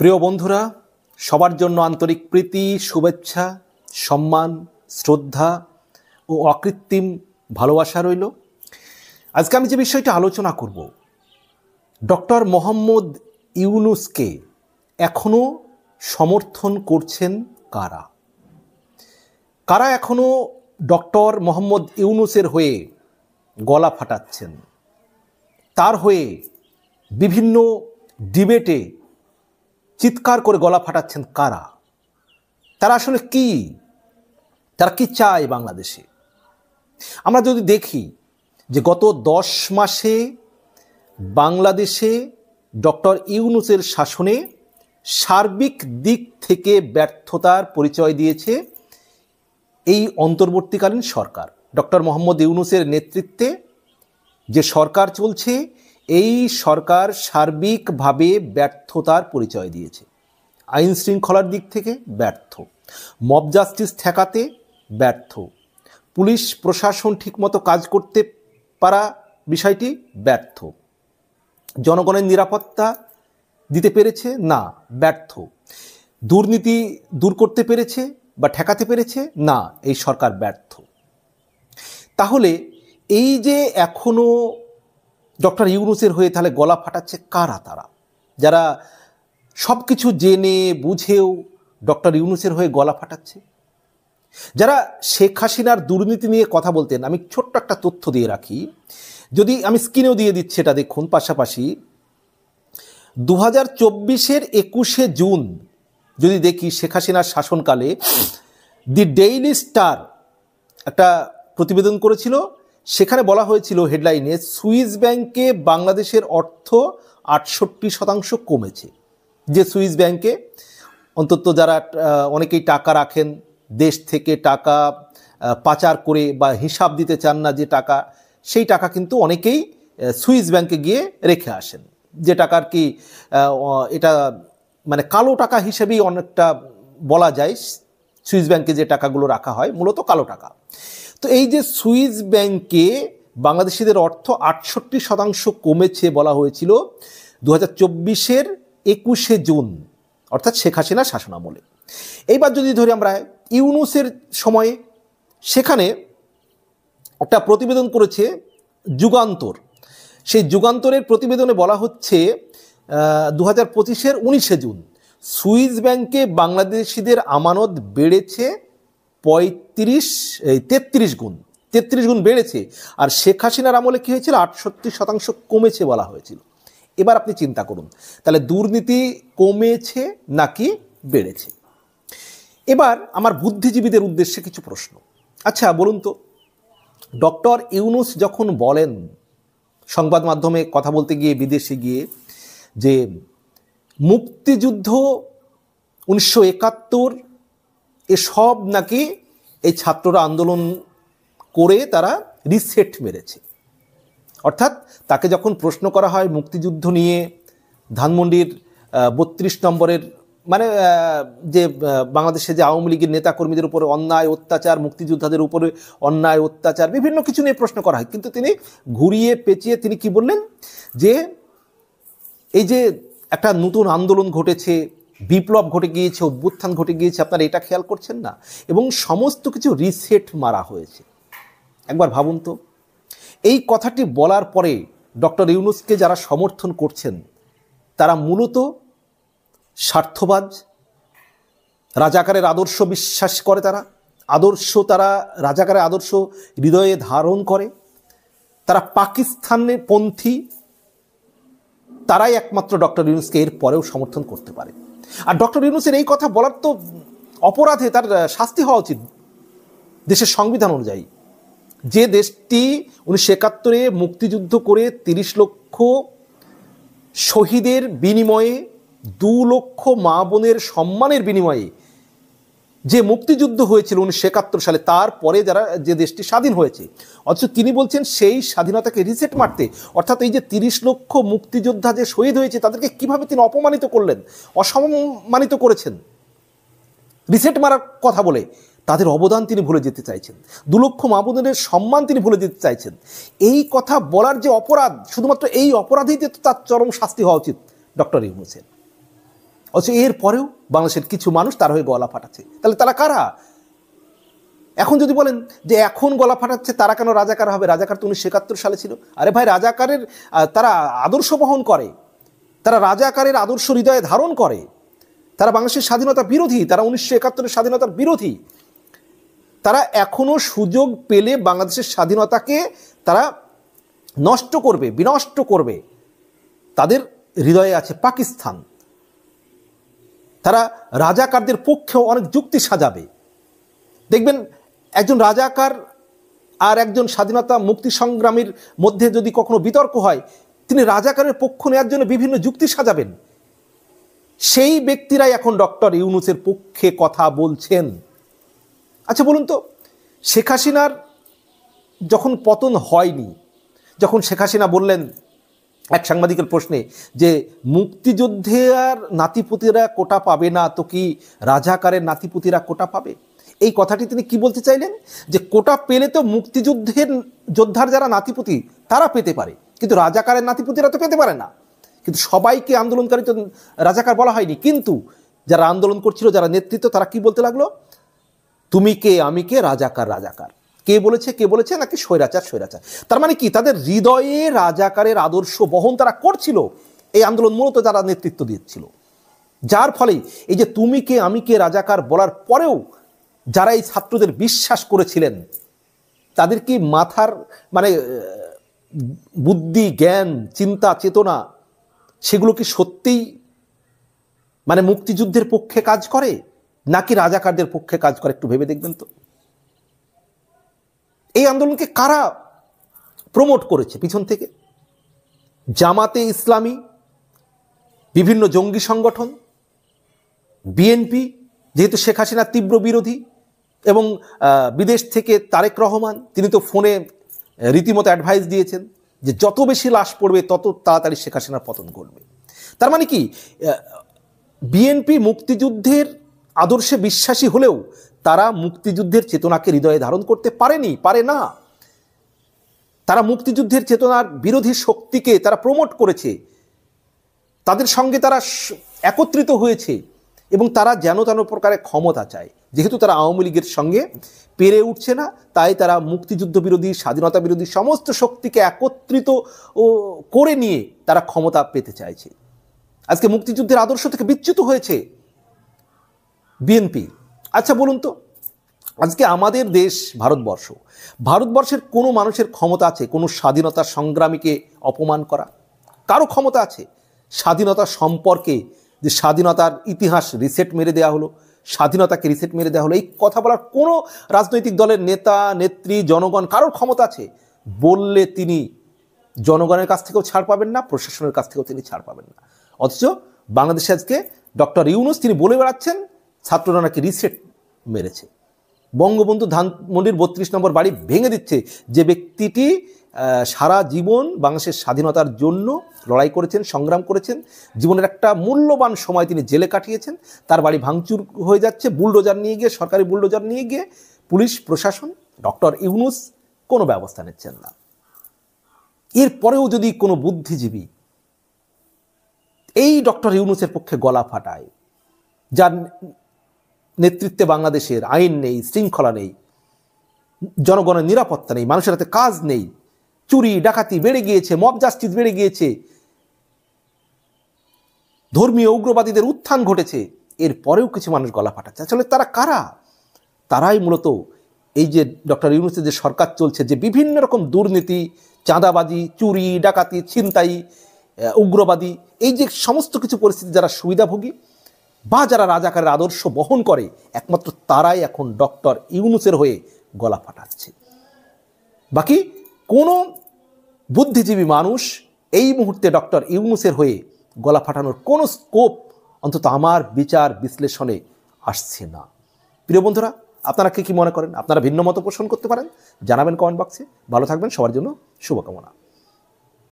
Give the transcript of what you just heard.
প্রিয় বন্ধুরা, সবার জন্য আন্তরিক প্রীতি, শুভেচ্ছা, সম্মান, শ্রদ্ধা ও অকৃত্রিম ভালোবাসা রইল। আজকে আমি যে বিষয়টা আলোচনা করব, ডক্টর মোহাম্মদ ইউনূসকে এখনও সমর্থন করছেন কারা? কারা এখনও ডক্টর মোহাম্মদ ইউনূসের হয়ে গলা ফাটাচ্ছেন? তার হয়ে বিভিন্ন ডিবেটে চিৎকার করে গলা ফাটাচ্ছেন কারা? তারা আসলে কি? তারা কি চায় বাংলাদেশে? আমরা যদি দেখি যে গত 10 মাসে বাংলাদেশে ডক্টর ইউনূসের শাসনে সার্বিক দিক থেকে ব্যর্থতার পরিচয় দিয়েছে এই অন্তর্বর্তীকালীন সরকার। ডক্টর মোহাম্মদ ইউনূসের নেতৃত্বে যে সরকার চলছে, এই সরকার সার্বিকভাবে ব্যর্থতার পরিচয় দিয়েছে। আইন শৃঙ্খলার দিক থেকে ব্যর্থ, মব জাস্টিস ঠেকাতে ব্যর্থ, পুলিশ প্রশাসন ঠিকমতো কাজ করতে পারা বিষয়টি ব্যর্থ, জনগণের নিরাপত্তা দিতে পেরেছে না, ব্যর্থ, দুর্নীতি দূর করতে পেরেছে বা ঠেকাতে পেরেছে না, এই সরকার ব্যর্থ। তাহলে এই যে এখনো ডক্টর ইউনূসের হয়ে তাহলে গলা ফাটাচ্ছে কারা? তারা যারা সব কিছু জেনে বুঝেও ডক্টর ইউনূসের হয়ে গলা ফাটাচ্ছে, যারা শেখ হাসিনার দুর্নীতি নিয়ে কথা বলতেন। আমি ছোট্ট একটা তথ্য দিয়ে রাখি, যদি আমি স্ক্রিনেও দিয়ে দিচ্ছি, এটা দেখুন। পাশাপাশি 2024-এর 21শে জুন যদি দেখি, শেখ হাসিনার শাসনকালে দি ডেইলি স্টার একটা প্রতিবেদন করেছিল। সেখানে বলা হয়েছিল হেডলাইনে, সুইস ব্যাংকে বাংলাদেশের অর্থ 68% কমেছে। যে সুইস ব্যাংকে অন্তত যারা অনেকেই টাকা রাখেন, দেশ থেকে টাকা পাচার করে বা হিসাব দিতে চান না যে টাকা, সেই টাকা কিন্তু অনেকেই সুইস ব্যাংকে গিয়ে রেখে আসেন। যে টাকার কি এটা মানে কালো টাকা হিসেবেই অনেকটা বলা যায়। সুইস ব্যাংকে যে টাকাগুলো রাখা হয় মূলত কালো টাকা। তো এই যে সুইস ব্যাংকে বাংলাদেশিদের অর্থ 68% কমেছে বলা হয়েছিল 2024-এর 21শে জুন, অর্থাৎ শেখ হাসিনা শাসনামলে। এইবার যদি ধরি আমরা ইউনূসের সময়ে, সেখানে একটা প্রতিবেদন করেছে যুগান্তর। সেই যুগান্তরের প্রতিবেদনে বলা হচ্ছে 2025-এর 19শে জুন সুইস ব্যাংকে বাংলাদেশিদের আমানত বেড়েছে 33 গুণ বেড়েছে। আর শেখ হাসিনার আমলে কী হয়েছিল? 68% কমেছে বলা হয়েছিল। এবার আপনি চিন্তা করুন, তাহলে দুর্নীতি কমেছে নাকি বেড়েছে? এবার আমার বুদ্ধিজীবীদের উদ্দেশ্যে কিছু প্রশ্ন। আচ্ছা বলুন তো, ডক্টর ইউনূস যখন বলেন সংবাদ মাধ্যমে কথা বলতে গিয়ে, বিদেশে গিয়ে, যে মুক্তিযুদ্ধ 1971 এসব নাকি এই ছাত্ররা আন্দোলন করে তারা রিসেট মেরেছে। অর্থাৎ তাকে যখন প্রশ্ন করা হয় মুক্তিযুদ্ধ নিয়ে, ধানমন্ডির 32 নম্বরের মানে যে বাংলাদেশে যে আওয়ামী লীগের নেতাকর্মীদের উপরে অন্যায় অত্যাচার, মুক্তিযোদ্ধাদের উপরে অন্যায় অত্যাচার, বিভিন্ন কিছু নিয়ে প্রশ্ন করা হয়, কিন্তু তিনি ঘুরিয়ে পেঁচিয়ে তিনি কি বললেন, যে এই যে একটা নতুন আন্দোলন ঘটেছে, বিপ্লব ঘটে গিয়েছে, অভ্যুত্থান ঘটে গিয়েছে, আপনারা এটা খেয়াল করছেন না, এবং সমস্ত কিছু রিসেট মারা হয়েছে। একবার ভাবুন তো, এই কথাটি বলার পরে ডক্টর ইউনূসকে যারা সমর্থন করছেন তারা মূলত স্বার্থবাজ, রাজাকারের আদর্শ বিশ্বাস করে, তারা রাজাকারের আদর্শ হৃদয়ে ধারণ করে, তারা পাকিস্তানের পন্থী, তারাই একমাত্র ডক্টর ইউনূসকে এর পরেও সমর্থন করতে পারে। আর ডক্টর ইউনূসের এই কথা বলার তো অপরাধে তার শাস্তি হওয়া উচিত দেশের সংবিধান অনুযায়ী। যে দেশটি 1971-এ মুক্তিযুদ্ধ করে 30 লক্ষ শহীদের বিনিময়ে, 2 লক্ষ মা বোনের সম্মানের বিনিময়ে যে মুক্তিযুদ্ধ হয়েছিল 1971 সালে, তারপরে যে দেশটি স্বাধীন হয়েছে, অথচ তিনি বলছেন সেই স্বাধীনতাকে রিসেট মারতে। অর্থাৎ এই যে 30 লক্ষ মুক্তিযোদ্ধা যে শহীদ হয়েছে তাদেরকে কিভাবে তিনি অপমানিত করলেন, অসম্মানিত করেছেন রিসেট মারার কথা বলে। তাদের অবদান তিনি ভুলে যেতে চাইছেন, 2 লক্ষ মা বোনের সম্মান তিনি ভুলে যেতে চাইছেন। এই কথা বলার যে অপরাধ, শুধুমাত্র এই অপরাধেই তো তার চরম শাস্তি হওয়া উচিত ডক্টর ইউনূসের। অথচ এর পরেও বাংলাদেশের কিছু মানুষ তার হয়ে গলা ফাটাচ্ছে। তাহলে তারা কারা? এখন যদি বলেন যে এখন গলা ফাটাচ্ছে তারা কেন রাজাকার হবে? রাজাকার তো 1971 সালে ছিল। আরে ভাই, রাজাকারের তারা আদর্শ বহন করে, তারা রাজাকারের আদর্শ হৃদয়ে ধারণ করে, তারা বাংলাদেশের স্বাধীনতা বিরোধী, তারা 1971 স্বাধীনতার বিরোধী। তারা এখনো সুযোগ পেলে বাংলাদেশের স্বাধীনতাকে তারা নষ্ট করবে, বিনষ্ট করবে। তাদের হৃদয়ে আছে পাকিস্তান। তারা রাজাকারদের পক্ষেও অনেক যুক্তি সাজাবে। দেখবেন একজন রাজাকার আর একজন স্বাধীনতা মুক্তি সংগ্রামীর মধ্যে যদি কখনো বিতর্ক হয়, তিনি রাজাকারের পক্ষ নেওয়ার জন্য বিভিন্ন যুক্তি সাজাবেন। সেই ব্যক্তিরাই এখন ডক্টর ইউনূসের পক্ষে কথা বলছেন। আচ্ছা বলুন তো, শেখ হাসিনার যখন পতন হয়নি, যখন শেখ হাসিনা বললেন এক সাংবাদিকের প্রশ্নে যে মুক্তিযুদ্ধের নাতিপুতিরা কোটা পাবে না, তো কি রাজাকারের নাতিপুতিরা কোটা পাবে? এই কথাটি তিনি কি বলতে চাইলেন? যে কোটা পেলে তো মুক্তিযুদ্ধের যোদ্ধার যারা নাতিপুতি তারা পেতে পারে, কিন্তু রাজাকারের নাতিপুতিরা তো পেতে পারে না। কিন্তু সবাইকে আন্দোলনকারী তো রাজাকার বলা হয়নি। কিন্তু যারা আন্দোলন করছিল, যারা নেতৃত্ব, তারা কি বলতে লাগলো? তুমি কে, আমি কে, রাজাকার রাজাকার। কে বলেছে? কে বলেছে? নাকি স্বৈরাচার স্বৈরাচার। তার মানে কি, তাদের হৃদয়ে রাজাকারের আদর্শ বহন তারা করছিল। এই আন্দোলন মূলত যারা নেতৃত্ব দিচ্ছিল, যার ফলে এই যে তুমি কে, আমি কে, রাজাকার বলার পরেও যারা এই ছাত্রদের বিশ্বাস করেছিলেন, তাদের কি মাথার মানে বুদ্ধি, জ্ঞান, চিন্তা, চেতনা, সেগুলো কি সত্যিই মানে মুক্তিযুদ্ধের পক্ষে কাজ করে নাকি রাজাকারদের পক্ষে কাজ করে? একটু ভেবে দেখবেন তো। এই আন্দোলনকে কারা প্রমোট করেছে পিছন থেকে? জামাতে ইসলামী, বিভিন্ন জঙ্গি সংগঠন, বিএনপি, যেহেতু শেখ হাসিনার তীব্র বিরোধী, এবং বিদেশ থেকে তারেক রহমান, তিনি তো ফোনে রীতিমতো অ্যাডভাইস দিয়েছেন যে যত বেশি লাশ পড়বে তত তাড়াতাড়ি শেখ হাসিনার পতন ঘটবে। তার মানে কি, বিএনপি মুক্তিযুদ্ধের আদর্শে বিশ্বাসী হলেও তারা মুক্তিযুদ্ধের চেতনাকে হৃদয়ে ধারণ করতে পারেনি, পারে না। তারা মুক্তিযুদ্ধের চেতনার বিরোধী শক্তিকে তারা প্রমোট করেছে, তাদের সঙ্গে তারা একত্রিত হয়েছে, এবং তারা যেন তেন প্রকারের ক্ষমতা চায়। যেহেতু তারা আওয়ামী লীগের সঙ্গে পেরে উঠছে না, তাই তারা মুক্তিযুদ্ধ বিরোধী, স্বাধীনতা বিরোধী সমস্ত শক্তিকে একত্রিত করে নিয়ে তারা ক্ষমতা পেতে চাইছে। আজকে মুক্তিযুদ্ধের আদর্শ থেকে বিচ্যুত হয়েছে বিএনপি। আচ্ছা বলুন তো, আজকে আমাদের দেশ ভারতবর্ষ, ভারতবর্ষের কোনো মানুষের ক্ষমতা আছে কোনো স্বাধীনতা সংগ্রামীকে অপমান করা? কারো ক্ষমতা আছে? স্বাধীনতা সম্পর্কে যে স্বাধীনতার ইতিহাস রিসেট মেরে দেওয়া হলো, স্বাধীনতাকে রিসেট মেরে দেওয়া হলো, এই কথা বলার কোনো রাজনৈতিক দলের নেতা, নেত্রী, জনগণ কারোর ক্ষমতা আছে? বললে তিনি জনগণের কাছ থেকেও ছাড় পাবেন না, প্রশাসনের কাছ থেকেও তিনি ছাড় পাবেন না। অথচ বাংলাদেশে আজকে ডক্টর ইউনূস তিনি বলে বেড়াচ্ছেন ছাত্ররা নাকি রিসেট মেরেছে। বঙ্গবন্ধু ধানমন্ডির 32 নম্বর বাড়ি ভেঙে দিচ্ছে যে ব্যক্তিটি সারা জীবন বাংলাদেশের স্বাধীনতার জন্য লড়াই করেছেন, সংগ্রাম করেছেন, জীবনের একটা মূল্যবান সময় তিনি জেলে কাটিয়েছেন, তার বাড়ি ভাঙচুর হয়ে যাচ্ছে বুলডোজার নিয়ে গিয়ে, সরকারি বুলডোজার নিয়ে গিয়ে। পুলিশ প্রশাসন, ডক্টর ইউনূস কোনো ব্যবস্থা নিচ্ছেন না। এরপরেও যদি কোনো বুদ্ধিজীবী এই ডক্টর ইউনূসের পক্ষে গলা ফাটায়, যার নেতৃত্বে বাংলাদেশের আইন নেই, শৃঙ্খলা নেই, জনগণের নিরাপত্তা নেই, মানুষের হাতে কাজ নেই, চুরি ডাকাতি বেড়ে গিয়েছে, মব জাস্টিস বেড়ে গিয়েছে, ধর্মীয় উগ্রবাদীদের উত্থান ঘটেছে, এরপরেও কিছু মানুষ গলা ফাটাচ্ছে, আসলে তারা কারা? তারাই মূলত এই যে ডক্টর ইউনূসের যে সরকার চলছে, যে বিভিন্ন রকম দুর্নীতি, চাঁদাবাজি, চুরি ডাকাতি, ছিনতাই, উগ্রবাদী, এই যে সমস্ত কিছু পরিস্থিতি যারা সুবিধাভোগী বা যারা রাজাকারের আদর্শ বহন করে, একমাত্র তারাই এখন ডক্টর ইউনূসের হয়ে গলা ফাটাচ্ছে। বাকি কোনো বুদ্ধিজীবী মানুষ এই মুহূর্তে ডক্টর ইউনূসের হয়ে গলা ফাটানোর কোনো স্কোপ অন্তত আমার বিচার বিশ্লেষণে আসছে না। প্রিয় বন্ধুরা, আপনারা কি মনে করেন? আপনারা ভিন্ন মত পোষণ করতে পারেন, জানাবেন কমেন্ট বক্সে। ভালো থাকবেন, সবার জন্য শুভকামনা।